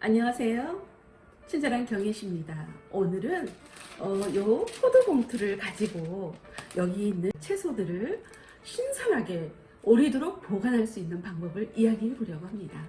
안녕하세요. 친절한 경희씨입니다. 오늘은 요 포도 봉투를 가지고 여기 있는 채소들을 신선하게 오래도록 보관할 수 있는 방법을 이야기해 보려고 합니다.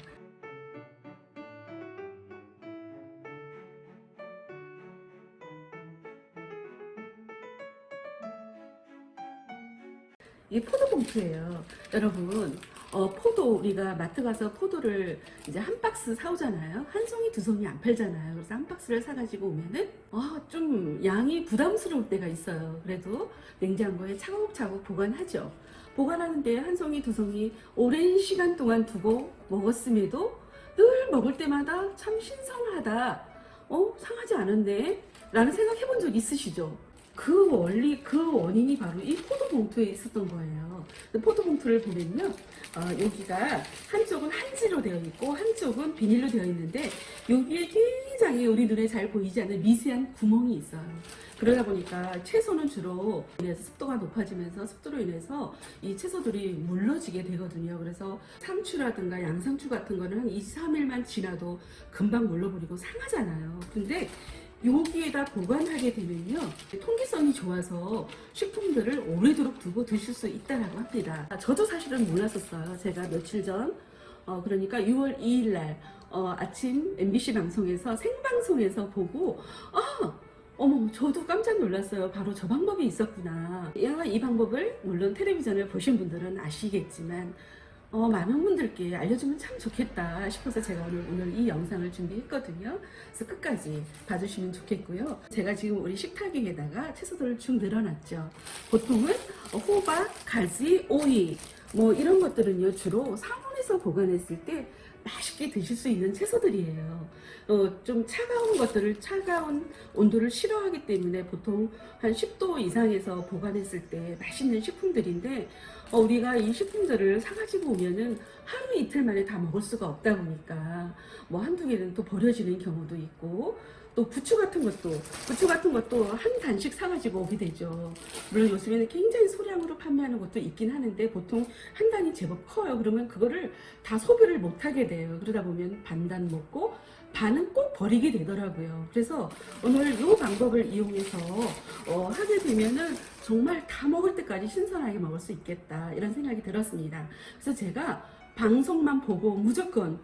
이 포도 봉투예요. 여러분, 포도 우리가 마트 가서 포도를 이제 한 박스 사오잖아요. 한 송이 두 송이 안 팔잖아요. 그래서 한 박스를 사가지고 오면은 좀 양이 부담스러울 때가 있어요. 그래도 냉장고에 차곡차곡 보관하죠. 보관하는데 한 송이 두 송이 오랜 시간 동안 두고 먹었음에도 늘 먹을 때마다 참 신선하다. 상하지 않았네. 라는 생각 해본 적 있으시죠? 그 원인이 바로 이 포도 봉투에 있었던 거예요. 포도 봉투를 보면요. 여기가 한쪽은 한지로 되어 있고 한쪽은 비닐로 되어 있는데 여기에 굉장히 우리 눈에 잘 보이지 않는 미세한 구멍이 있어요. 그러다 보니까 채소는 주로 인해서 습도가 높아지면서 습도로 인해서 이 채소들이 물러지게 되거든요. 그래서 상추라든가 양상추 같은 거는 한 2, 3일만 지나도 금방 물러버리고 상하잖아요. 근데 여기에다 보관하게 되면요, 통기성이 좋아서 식품들을 오래도록 두고 드실 수 있다고 합니다. 저도 사실은 몰랐었어요. 제가 며칠 전 그러니까 6월 2일 날 아침 MBC 방송에서 생방송에서 보고 어머, 저도 깜짝 놀랐어요. 바로 저 방법이 있었구나. 이 방법을 물론 텔레비전을 보신 분들은 아시겠지만 많은 분들께 알려주면 참 좋겠다 싶어서 제가 오늘 이 영상을 준비했거든요. 그래서 끝까지 봐주시면 좋겠고요. 제가 지금 우리 식탁위에다가 채소들을 쭉 늘어놨죠. 보통은 호박, 가지, 오이 뭐 이런 것들은요 주로 상온에서 보관했을 때 맛있게 드실 수 있는 채소들이에요. 좀 차가운 것들을 차가운 온도를 싫어하기 때문에 보통 한 10도 이상에서 보관했을 때 맛있는 식품들인데 우리가 이 식품들을 사가지고 오면은 하루 이틀 만에 다 먹을 수가 없다 보니까 뭐 한두 개는 또 버려지는 경우도 있고 또 부추 같은 것도 한 단씩 사가지고 오게 되죠. 물론 요즘에는 굉장히 소량으로 판매하는 것도 있긴 하는데 보통 한 단이 제법 커요. 그러면 그거를 다 소비를 못하게 돼요. 그러다 보면 반단 먹고 반은 꼭 버리게 되더라고요. 그래서 오늘 이 방법을 이용해서 하게 되면은 정말 다 먹을 때까지 신선하게 먹을 수 있겠다 이런 생각이 들었습니다. 그래서 제가 방송만 보고 무조건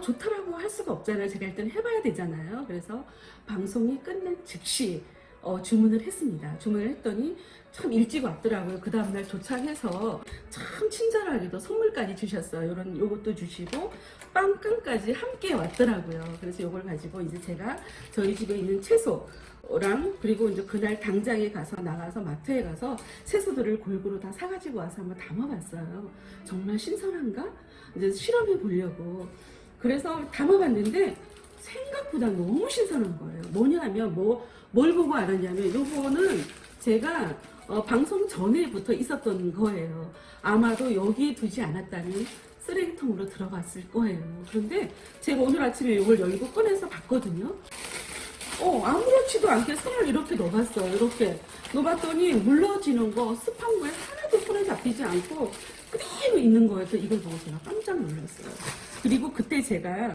좋다라고 할 수가 없잖아요. 제가 일단 해봐야 되잖아요. 그래서 방송이 끝난 즉시 주문을 했습니다. 주문을 했더니 참 일찍 왔더라고요. 그 다음날 도착해서 참 친절하게도 선물까지 주셨어요. 요것도 주시고 빵끈까지 함께 왔더라고요. 그래서 요걸 가지고 이제 제가 저희 집에 있는 채소랑 그리고 이제 그날 당장에 가서 나가서 마트에 가서 채소들을 골고루 다 사가지고 와서 한번 담아봤어요. 정말 신선한가? 이제 실험해 보려고. 그래서 담아봤는데 생각보다 너무 신선한 거예요. 뭐냐면 뭘 보고 알았냐면 요거는 제가 방송 전에부터 있었던 거예요. 아마도 여기에 두지 않았다면 쓰레기통으로 들어갔을 거예요. 그런데 제가 오늘 아침에 이걸 열고 꺼내서 봤거든요. 아무렇지도 않게 손을 이렇게 넣어봤어요. 이렇게 넣어봤더니 물러지는 거 습한 거에 하나도 손에 잡히지 않고 그대로 있는 거예요. 그래서 이걸 보고 제가 깜짝 놀랐어요. 그리고 그때 제가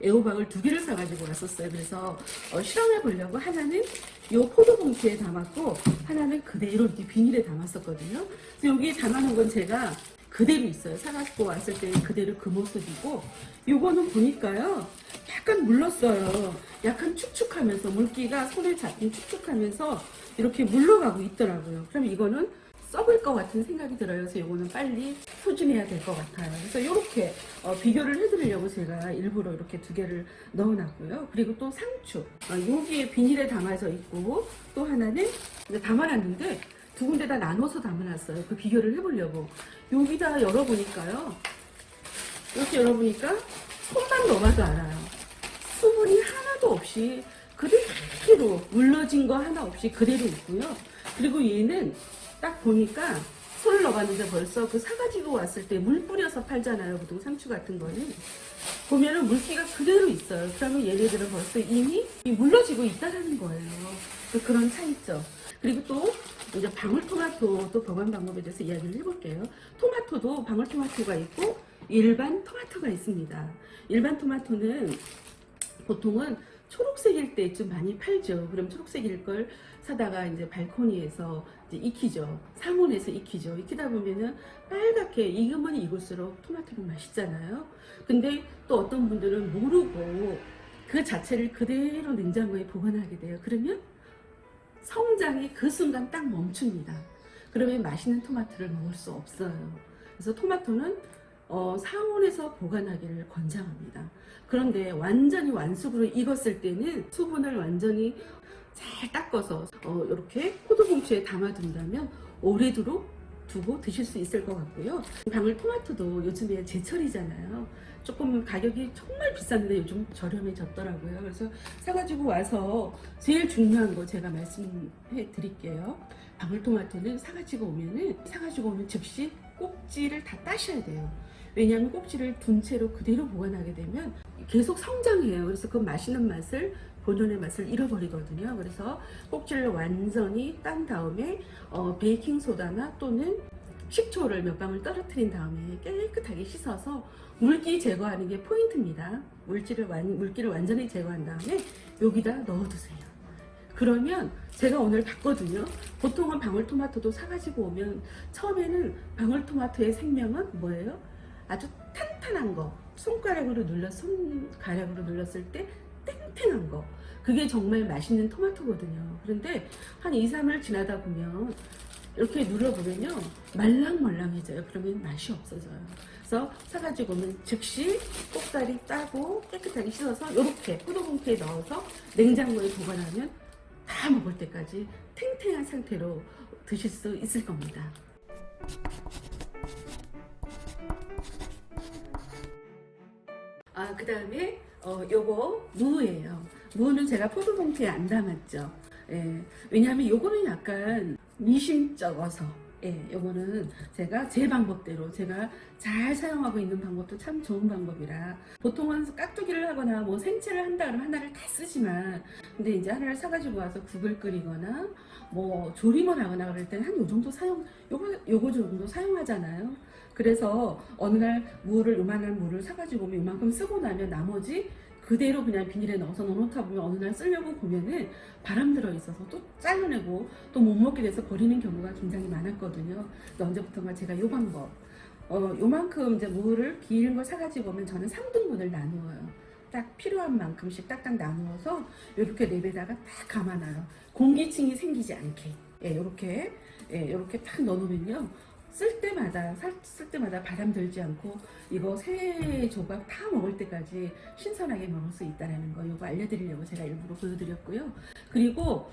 애호박을 2개를 사가지고 왔었어요. 그래서 실험해 보려고 하나는 요 포도 봉투에 담았고 하나는 그대로 이렇게 비닐에 담았었거든요. 그래서 여기에 담아놓은 건 제가 그대로 있어요. 사가지고 왔을 때 그대로 그 모습이고 요거는 보니까요 약간 물렀어요. 약간 축축하면서 물기가 손에 잡힌 축축하면서 이렇게 물러가고 있더라고요. 그럼 이거는 썩을 것 같은 생각이 들어요. 그래서 이거는 빨리 소진해야 될 것 같아요. 그래서 이렇게 비교를 해드리려고 제가 일부러 이렇게 2개를 넣어놨고요. 그리고 또 상추 여기에 비닐에 담아져 있고 또 하나는 이제 담아놨는데 2군데다 나눠서 담아놨어요. 그 비교를 해보려고. 여기다 열어보니까요. 이렇게 열어보니까 손만 넣어봐도 알아요. 수분이 하나도 없이 그대로 물러진 거 하나 없이 그대로 있고요. 그리고 얘는 딱 보니까 손을 넣어봤는데 벌써 그 사가지고 왔을 때 물 뿌려서 팔잖아요. 보통 상추 같은 거는. 보면은 물기가 그대로 있어요. 그러면 얘네들은 벌써 이미 물러지고 있다는 거예요. 그런 차이점. 그리고 또 이제 방울토마토 또 보관 방법에 대해서 이야기를 해볼게요. 토마토도 방울토마토가 있고 일반 토마토가 있습니다. 일반 토마토는 보통은 초록색일 때 좀 많이 팔죠. 그럼 초록색일 걸 사다가 이제 발코니에서 이제 익히죠. 상온에서 익히죠. 익히다 보면은 빨갛게 익으면 익을수록 토마토는 맛있잖아요. 근데 또 어떤 분들은 모르고 그 자체를 그대로 냉장고에 보관하게 돼요. 그러면 성장이 그 순간 딱 멈춥니다. 그러면 맛있는 토마토를 먹을 수 없어요. 그래서 토마토는 상온에서 보관하기를 권장합니다. 그런데 완전히 완숙으로 익었을 때는 수분을 완전히 잘 닦아서 이렇게 포도봉투에 담아둔다면 오래도록 두고 드실 수 있을 것 같고요. 방울토마토도 요즘에 제철이잖아요. 조금 가격이 정말 비싼데 요즘 저렴해졌더라고요. 그래서 사가지고 와서 제일 중요한 거 제가 말씀해 드릴게요. 방울토마토는 사가지고 오면 즉시 꼭지를 다 따셔야 돼요. 왜냐하면 꼭지를 둔 채로 그대로 보관하게 되면 계속 성장해요. 그래서 그 맛있는 맛을, 본연의 맛을 잃어버리거든요. 그래서 꼭지를 완전히 딴 다음에 베이킹소다나 또는 식초를 몇 방울 떨어뜨린 다음에 깨끗하게 씻어서 물기 제거하는 게 포인트입니다. 물기를 완전히 제거한 다음에 여기다 넣어두세요. 그러면 제가 오늘 봤거든요. 보통은 방울토마토도 사가지고 오면 처음에는 방울토마토의 생명은 뭐예요? 아주 탄탄한 거, 손가락으로 눌렀을 때 탱탱한 거, 그게 정말 맛있는 토마토거든요. 그런데 한 2, 3일 지나다 보면 이렇게 눌러보면요 말랑말랑해져요. 그러면 맛이 없어져요. 그래서 사가지고 오면 즉시 꼭다리 따고 깨끗하게 씻어서 이렇게 포도봉투에 넣어서 냉장고에 보관하면 다 먹을 때까지 탱탱한 상태로 드실 수 있을 겁니다. 그 다음에 요거 무예요. 무는 제가 포도봉투에 안 담았죠. 예, 왜냐하면 요거는 약간 미심쩍어서, 예, 요거는 제가 제 방법대로 제가 잘 사용하고 있는 방법도 참 좋은 방법이라, 보통은 깍두기를 하거나 뭐 생채를 한다 그러면 하나를 다 쓰지만, 근데 이제 하나를 사가지고 와서 국을 끓이거나 뭐 조림을 하거나 그럴 때는 한 요 정도 요거 정도 사용하잖아요. 그래서 어느 날 요만한 무를 사가지고 오면 요만큼 쓰고 나면 나머지 그대로 그냥 비닐에 넣어서 넣어놓다 보면 어느 날 쓰려고 보면은 바람 들어 있어서 또 잘라내고 또 못 먹게 돼서 버리는 경우가 굉장히 많았거든요. 그래서 언제부턴가 제가 요 방법, 요만큼 이제 무를 긴 걸 사가지고 오면 저는 3등분을 나누어요. 딱 필요한 만큼씩 딱딱 나누어서 이렇게 랩에다가 딱 감아놔요. 공기층이 생기지 않게. 예, 요렇게 딱 넣어놓으면요. 쓸 때마다 바람 들지 않고 이거 세 조각 다 먹을 때까지 신선하게 먹을 수 있다는 거, 이거 알려드리려고 제가 일부러 보여드렸고요. 그리고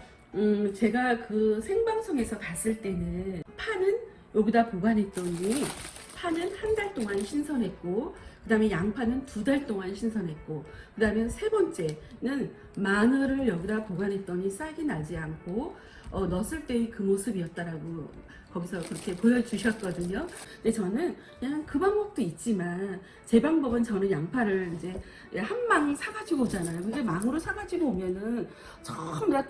제가 그 생방송에서 봤을 때는 파는 여기다 보관했더니 파는 한 달 동안 신선했고, 그 다음에 양파는 2달 동안 신선했고, 그 다음에 세 번째는 마늘을 여기다 보관했더니 싹이 나지 않고 넣었을 때의 그 모습이었다라고 거기서 그렇게 보여주셨거든요. 근데 저는 그냥 그 방법도 있지만 제 방법은, 저는 양파를 이제 한 망 사가지고 오잖아요. 근데 망으로 사가지고 오면은 전부 다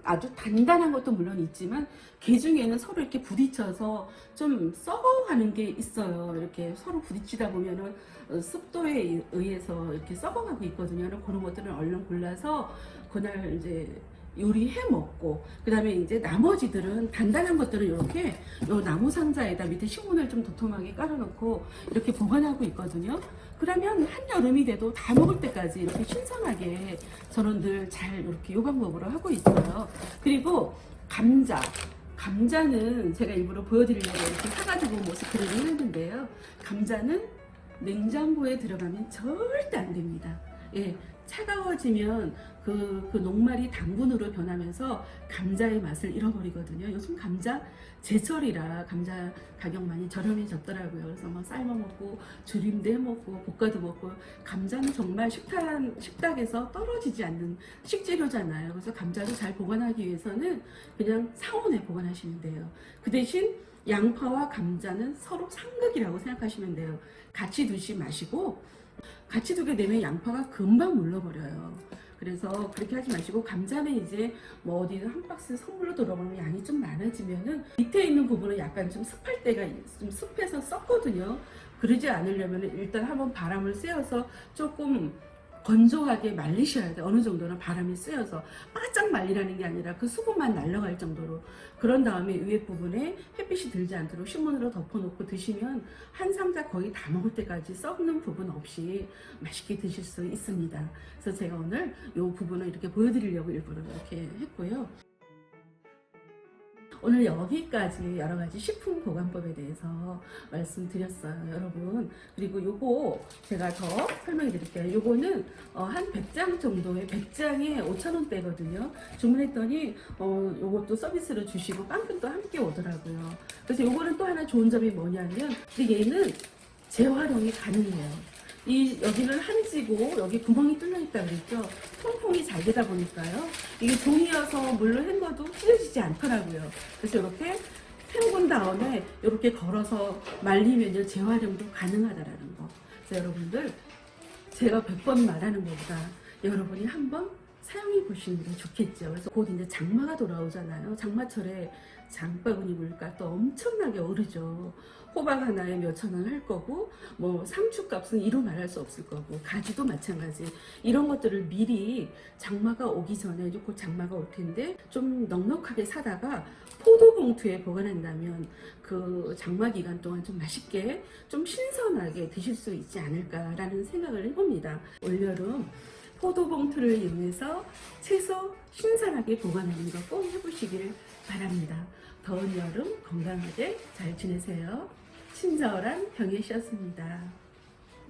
아주 단단한 것도 물론 있지만 그 중에는 서로 이렇게 부딪혀서 좀 썩어가는 게 있어요. 이렇게 서로 부딪히다 보면은 습도에 의해서 이렇게 썩어가고 있거든요. 그런 것들을 얼른 골라서 그날 이제 요리해 먹고, 그 다음에 이제 나머지들은 단단한 것들은 이렇게 요 나무 상자에다 밑에 신문을 좀 도톰하게 깔아놓고 이렇게 보관하고 있거든요. 그러면 한여름이 돼도 다 먹을 때까지 이렇게 신선하게 저는 늘 잘 이렇게 요 방법으로 하고 있어요. 그리고 감자는 제가 일부러 보여드리려고 이렇게 사가지고 모스크를 해놨는데요. 감자는 냉장고에 들어가면 절대 안 됩니다. 예, 차가워지면 그 녹말이 당분으로 변하면서 감자의 맛을 잃어버리거든요. 요즘 감자 제철이라 감자 가격 많이 저렴해졌더라고요. 그래서 막 삶아 먹고 조림도 해 먹고 볶아도 먹고, 감자는 정말 식탁에서 떨어지지 않는 식재료잖아요. 그래서 감자를 잘 보관하기 위해서는 그냥 상온에 보관하시면 돼요. 그 대신 양파와 감자는 서로 상극이라고 생각하시면 돼요. 같이 두지 마시고, 같이 두게 되면 양파가 금방 물러버려요. 그래서 그렇게 하지 마시고, 감자는 이제 뭐 어디 한 박스 선물로 들어오면 양이 좀 많아지면은 밑에 있는 부분은 약간 좀 습할 때가 좀 습해서 썩거든요. 그러지 않으려면 일단 한번 바람을 쐬어서 조금 건조하게 말리셔야 돼요. 어느 정도는 바람이 쐬어서 바짝 말리라는 게 아니라 그 수분만 날아갈 정도로. 그런 다음에 위에 부분에 햇빛이 들지 않도록 신문으로 덮어놓고 드시면 한 상자 거의 다 먹을 때까지 썩는 부분 없이 맛있게 드실 수 있습니다. 그래서 제가 오늘 이 부분을 이렇게 보여드리려고 일부러 이렇게 했고요. 오늘 여기까지 여러 가지 식품 보관법에 대해서 말씀드렸어요, 여러분. 그리고 요거 제가 더 설명해 드릴게요. 요거는 한 100장 정도에 100장에 5,000원대거든요. 주문했더니 요것도 서비스로 주시고 빵끈도 함께 오더라고요. 그래서 요거는 또 하나 좋은 점이 뭐냐면 얘는 재활용이 가능해요. 여기는 한지고 여기 구멍이 뚫려 있다 그랬죠. 통풍이 잘 되다 보니까요. 이게 종이여서 물로 헹궈도 찢어지지 않더라고요. 그래서 이렇게 헹군 다음에 이렇게 걸어서 말리면 재활용도 가능하다라는 거. 그래서 여러분들 제가 100번 말하는 것보다 여러분이 한번 사용해 보시는 게 좋겠죠. 그래서 곧 이제 장마가 돌아오잖아요. 장마철에 장바구니 물가도 엄청나게 오르죠. 호박 하나에 몇천 원 할 거고, 뭐 상추 값은 이루 말할 수 없을 거고, 가지도 마찬가지. 이런 것들을 미리 장마가 오기 전에, 곧 장마가 올 텐데 좀 넉넉하게 사다가 포도 봉투에 보관한다면 그 장마 기간 동안 좀 맛있게, 좀 신선하게 드실 수 있지 않을까라는 생각을 해봅니다. 올여름 포도 봉투를 이용해서 채소 신선하게 보관하는 거 꼭 해보시길 바랍니다. 더운 여름 건강하게 잘 지내세요. 친절한 병혜씨였습니다.